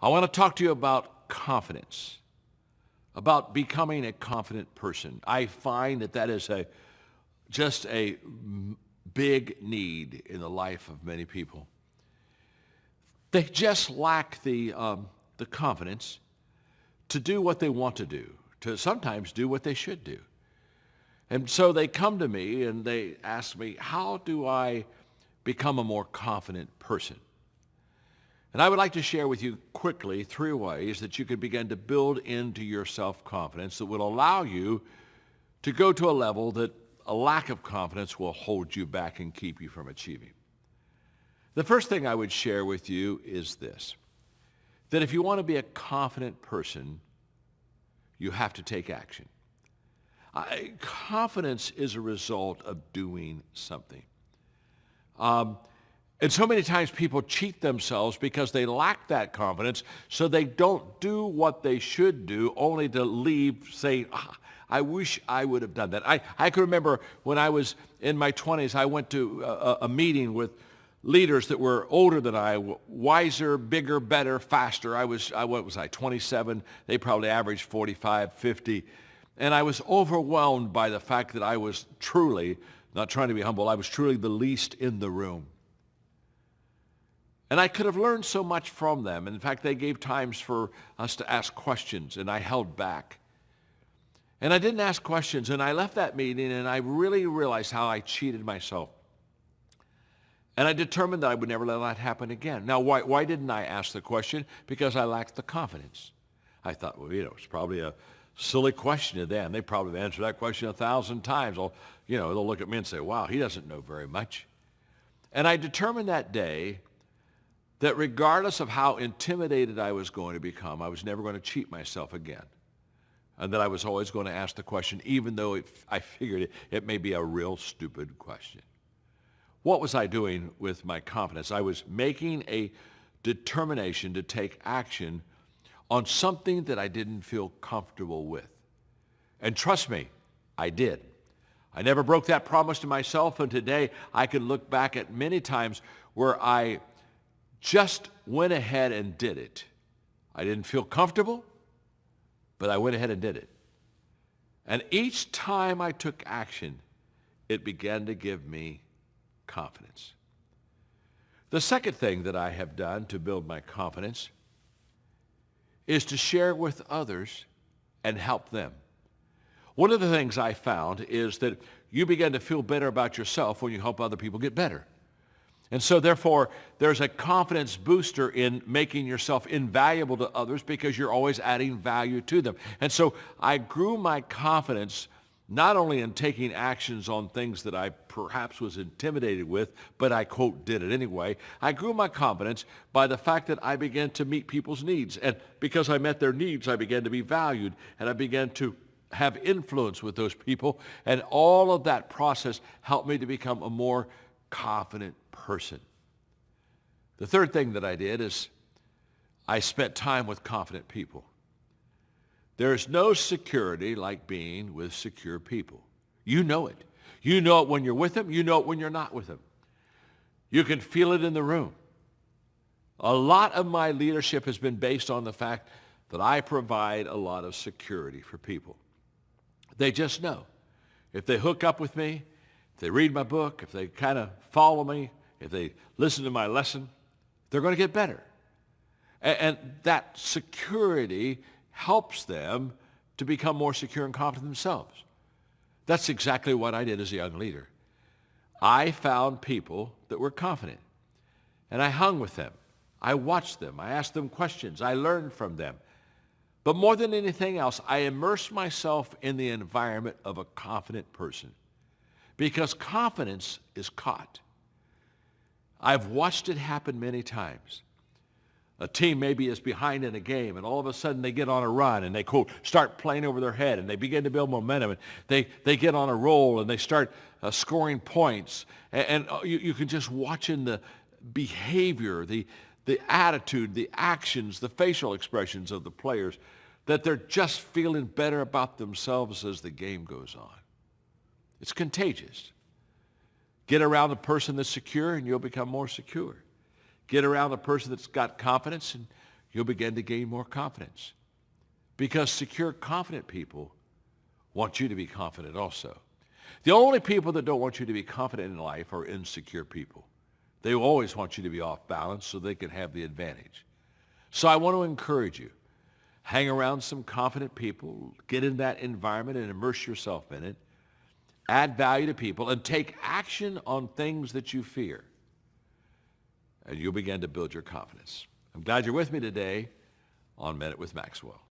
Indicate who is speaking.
Speaker 1: I want to talk to you about confidence, about becoming a confident person. I find that that is just a big need in the life of many people. They just lack the confidence to do what they want to do, to sometimes do what they should do. And so they come to me and they ask me, how do I become a more confident person? And I would like to share with you quickly 3 ways that you can begin to build into your self-confidence that will allow you to go to a level that a lack of confidence will hold you back and keep you from achieving. The first thing I would share with you is this, that if you want to be a confident person, you have to take action. Confidence is a result of doing something. And so many times people cheat themselves because they lack that confidence, so they don't do what they should do, only to leave saying, I wish I would have done that. I can remember when I was in my 20s, I went to a meeting with leaders that were older than I, wiser, bigger, better, faster. What was I, 27? They probably averaged 45, 50. And I was overwhelmed by the fact that I was truly, not trying to be humble, I was truly the least in the room. And I could have learned so much from them. In fact, they gave times for us to ask questions, and I held back. And I didn't ask questions, and I left that meeting, and I really realized how I cheated myself. And I determined that I would never let that happen again. Now, why didn't I ask the question? Because I lacked the confidence. I thought, well, it's probably a silly question to them. They probably answered that question 1,000 times. They'll look at me and say, wow, he doesn't know very much. And I determined that day that regardless of how intimidated I was going to become, I was never going to cheat myself again. And that I was always going to ask the question, even though I figured it may be a real stupid question. What was I doing with my confidence? I was making a determination to take action on something that I didn't feel comfortable with. And trust me, I did. I never broke that promise to myself, and today I can look back at many times where I just went ahead and did it. I didn't feel comfortable, but I went ahead and did it. And each time I took action, it began to give me confidence. The second thing that I have done to build my confidence is to share with others and help them. One of the things I found is that you begin to feel better about yourself when you help other people get better. And so therefore, there's a confidence booster in making yourself invaluable to others because you're always adding value to them. And so I grew my confidence not only in taking actions on things that I perhaps was intimidated with, but I, quote, did it anyway. I grew my confidence by the fact that I began to meet people's needs. And because I met their needs, I began to be valued, and I began to have influence with those people. And all of that process helped me to become a more confident person. The third thing that I did is I spent time with confident people. There's no security like being with secure people. You know it. You know it when you're with them. You know it when you're not with them. You can feel it in the room. A lot of my leadership has been based on the fact that I provide a lot of security for people. They just know. If they hook up with me, if they read my book, if they kind of follow me, if they listen to my lesson, they're going to get better. And that security helps them to become more secure and confident themselves. That's exactly what I did as a young leader. I found people that were confident, and I hung with them. I watched them. I asked them questions. I learned from them. But more than anything else, I immersed myself in the environment of a confident person because confidence is caught. I've watched it happen many times. A team maybe is behind in a game, and all of a sudden they get on a run, and they, quote, start playing over their head, and they begin to build momentum, and they get on a roll, and they start scoring points. And you can just watch in the behavior, the attitude, the actions, the facial expressions of the players, that they're just feeling better about themselves as the game goes on. It's contagious. Get around a person that's secure, and you'll become more secure. Get around a person that's got confidence, and you'll begin to gain more confidence. Because secure, confident people want you to be confident also. The only people that don't want you to be confident in life are insecure people. They always want you to be off balance so they can have the advantage. So I want to encourage you. Hang around some confident people, get in that environment and immerse yourself in it. Add value to people and take action on things that you fear. And you'll begin to build your confidence. I'm glad you're with me today on Minute with Maxwell.